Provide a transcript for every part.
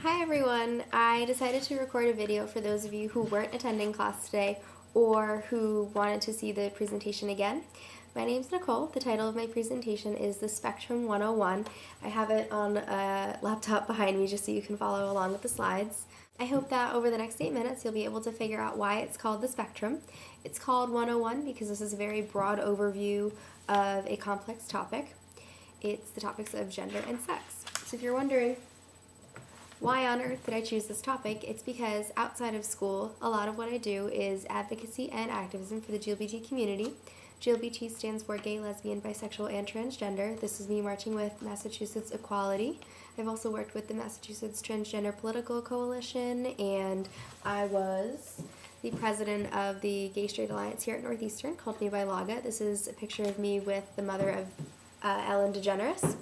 Hi everyone! I decided to record a video for those of you who weren't attending class today or who wanted to see the presentation again. My name's Nicole. The title of my presentation is The Spectrum 101. I have it on a laptop behind me just so you can follow along with the slides. I hope that over the next 8 minutes you'll be able to figure out why it's called the spectrum. It's called 101 because this is a very broad overview of a complex topic. It's the topics of gender and sex. So if you're wondering, why on earth did I choose this topic? It's because outside of school, a lot of what I do is advocacy and activism for the GLBT community. GLBT stands for gay, lesbian, bisexual, and transgender. This is me marching with Massachusetts Equality. I've also worked with the Massachusetts Transgender Political Coalition, and I was the president of the Gay Straight Alliance here at Northeastern, called Me by Laga. This is a picture of me with the mother of Ellen DeGeneres.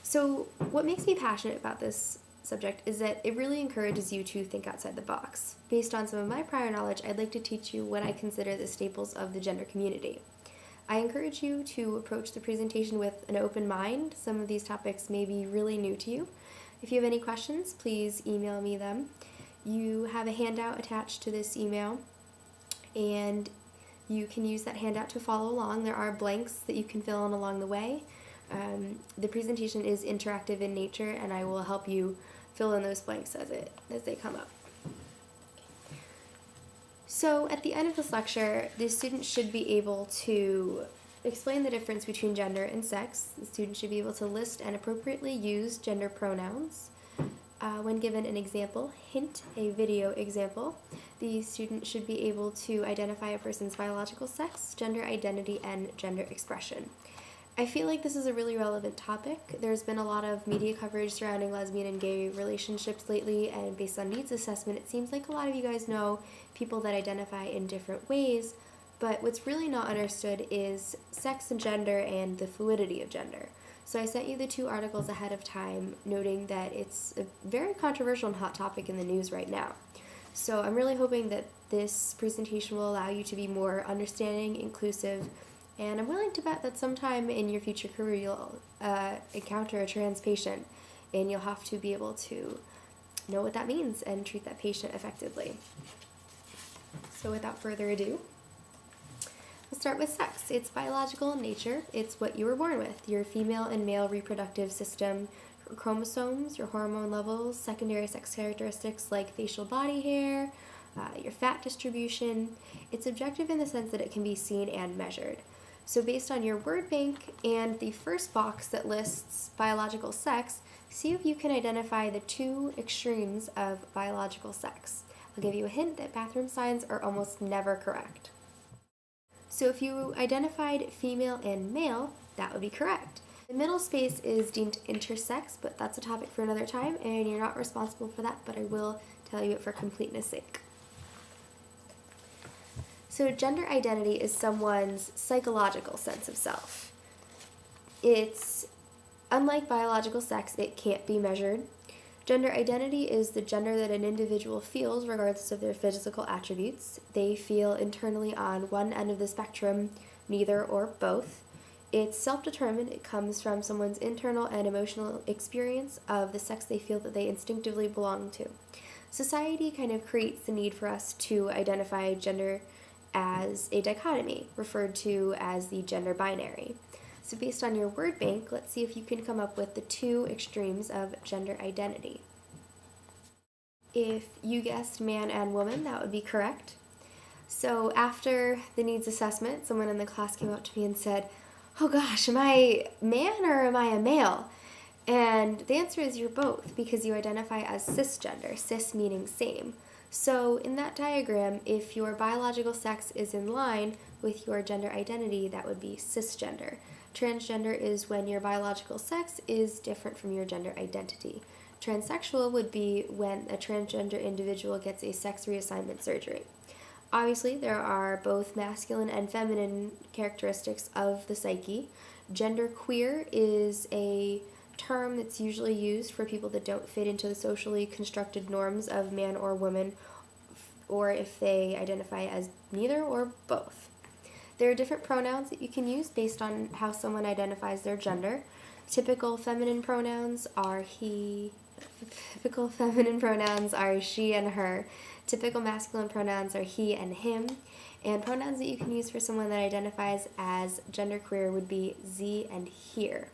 So what makes me passionate about this subject is that it really encourages you to think outside the box. Based on some of my prior knowledge, I'd like to teach you what I consider the staples of the gender community. I encourage you to approach the presentation with an open mind. Some of these topics may be really new to you. If you have any questions, please email me them. You have a handout attached to this email, and you can use that handout to follow along. There are blanks that you can fill in along the way. The presentation is interactive in nature, and I will help you fill in those blanks as they come up. So at the end of this lecture, the student should be able to explain the difference between gender and sex. The student should be able to list and appropriately use gender pronouns. When given an example, hint a video example, the student should be able to identify a person's biological sex, gender identity, and gender expression. I feel like this is a really relevant topic. There's been a lot of media coverage surrounding lesbian and gay relationships lately, and based on needs assessment, it seems like a lot of you guys know people that identify in different ways, but what's really not understood is sex and gender and the fluidity of gender. So I sent you the 2 articles ahead of time, noting that it's a very controversial and hot topic in the news right now. So I'm really hoping that this presentation will allow you to be more understanding, inclusive, and I'm willing to bet that sometime in your future career you'll encounter a trans patient, and you'll have to be able to know what that means and treat that patient effectively. So without further ado, we'll start with sex. It's biological in nature. It's what you were born with. Your female and male reproductive system, your chromosomes, your hormone levels, secondary sex characteristics like facial body hair, your fat distribution. It's objective in the sense that it can be seen and measured. So based on your word bank and the first box that lists biological sex, see if you can identify the 2 extremes of biological sex. I'll give you a hint that bathroom signs are almost never correct. So if you identified female and male, that would be correct. The middle space is deemed intersex, but that's a topic for another time, and you're not responsible for that, but I will tell you it for completeness sake. So gender identity is someone's psychological sense of self. It's unlike biological sex, it can't be measured. Gender identity is the gender that an individual feels regardless of their physical attributes. They feel internally on one end of the spectrum, neither or both. It's self-determined. It comes from someone's internal and emotional experience of the sex they feel that they instinctively belong to. Society kind of creates the need for us to identify gender as a dichotomy, referred to as the gender binary. So based on your word bank, let's see if you can come up with the 2 extremes of gender identity. If you guessed man and woman, that would be correct. So after the needs assessment, someone in the class came up to me and said, "Oh gosh, am I man or am I a male?" And the answer is you're both, because you identify as cisgender, cis meaning same. So in that diagram, if your biological sex is in line with your gender identity, that would be cisgender. Transgender is when your biological sex is different from your gender identity. Transsexual would be when a transgender individual gets a sex reassignment surgery. Obviously, there are both masculine and feminine characteristics of the psyche. Genderqueer is a term that's usually used for people that don't fit into the socially constructed norms of man or woman, or if they identify as neither or both. There are different pronouns that you can use based on how someone identifies their gender. Typical feminine pronouns are he, Typical feminine pronouns are she and her. Typical masculine pronouns are he and him. And pronouns that you can use for someone that identifies as genderqueer would be ze and here.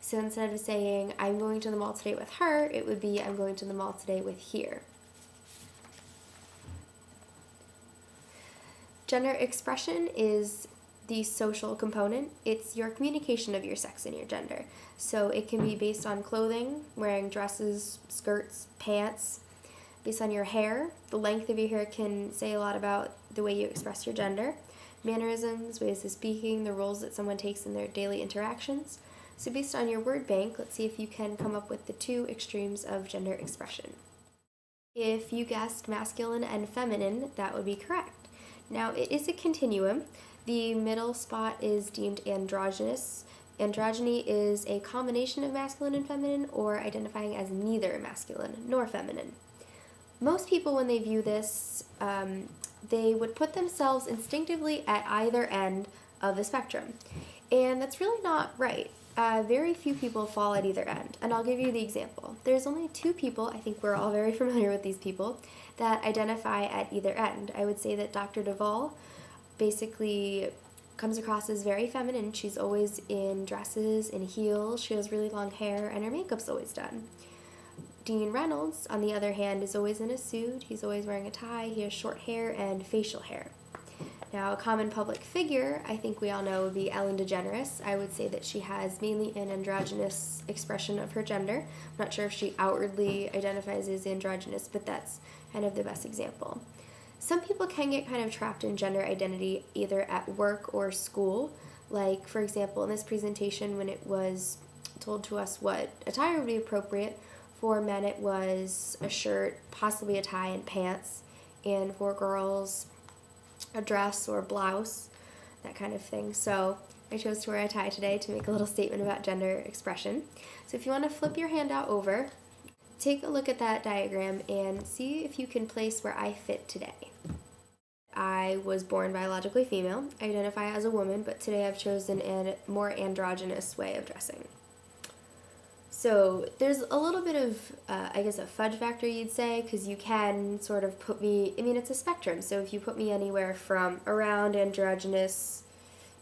So instead of saying, I'm going to the mall today with her, it would be, I'm going to the mall today with here. Gender expression is the social component. It's your communication of your sex and your gender. So it can be based on clothing, wearing dresses, skirts, pants. Based on your hair, the length of your hair can say a lot about the way you express your gender. Mannerisms, ways of speaking, the roles that someone takes in their daily interactions. So based on your word bank, let's see if you can come up with the two extremes of gender expression. If you guessed masculine and feminine, that would be correct. Now, it is a continuum. The middle spot is deemed androgynous. Androgyny is a combination of masculine and feminine, or identifying as neither masculine nor feminine. Most people, when they view this, they would put themselves instinctively at either end of the spectrum. And that's really not right. Very few people fall at either end. And I'll give you the example. There's only two people, I think we're all very familiar with these people, that identify at either end. I would say that Dr. Duvall basically comes across as very feminine. She's always in dresses and heels. She has really long hair, and her makeup's always done. Dean Reynolds, on the other hand, is always in a suit. He's always wearing a tie. He has short hair and facial hair. Now, a common public figure, I think we all know, would be Ellen DeGeneres. I would say that she has mainly an androgynous expression of her gender. I'm not sure if she outwardly identifies as androgynous, but that's kind of the best example. Some people can get kind of trapped in gender identity either at work or school. Like, for example, in this presentation, when it was told to us what attire would be appropriate, for men it was a shirt, possibly a tie and pants, and for girls, a dress or blouse, that kind of thing. So I chose to wear a tie today to make a little statement about gender expression. So if you want to flip your handout over, take a look at that diagram and see if you can place where I fit today. I was born biologically female. I identify as a woman, but today I've chosen a more androgynous way of dressing. So there's a little bit of, I guess, a fudge factor, you'd say, because you can sort of put me, I mean, it's a spectrum, so if you put me anywhere from around androgynous,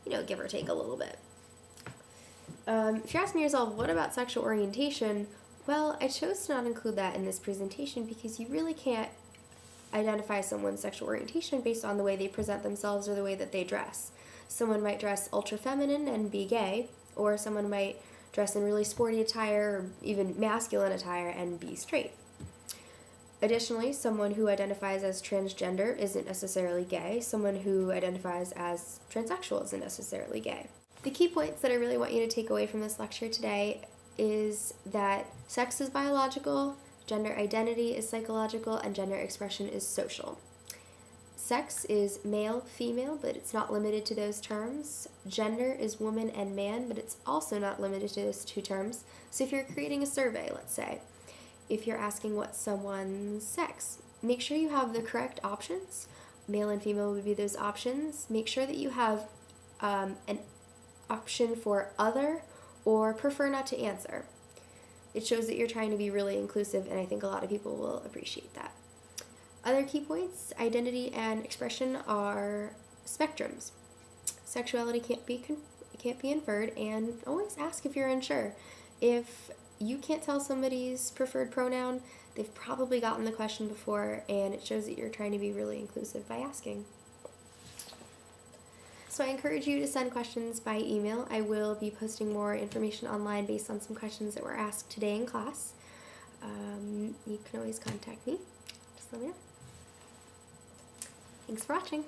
give or take a little bit. If you're asking yourself, what about sexual orientation? Well, I chose to not include that in this presentation because you really can't identify someone's sexual orientation based on the way they present themselves or the way that they dress. Someone might dress ultra feminine and be gay, or someone might dress in really sporty attire or even masculine attire and be straight. Additionally, someone who identifies as transgender isn't necessarily gay. Someone who identifies as transsexual isn't necessarily gay. The key points that I really want you to take away from this lecture today is that sex is biological, gender identity is psychological, and gender expression is social. Sex is male, female, but it's not limited to those terms. Gender is woman and man, but it's also not limited to those two terms. So if you're creating a survey, let's say, if you're asking what's someone's sex, make sure you have the correct options. Male and female would be those options. Make sure that you have an option for other or prefer not to answer. It shows that you're trying to be really inclusive, and I think a lot of people will appreciate that. Other key points, identity and expression are spectrums. Sexuality can't be inferred, and always ask if you're unsure. If you can't tell somebody's preferred pronoun, they've probably gotten the question before, and it shows that you're trying to be really inclusive by asking. So I encourage you to send questions by email. I will be posting more information online based on some questions that were asked today in class. You can always contact me. Just let me know. Thanks for watching.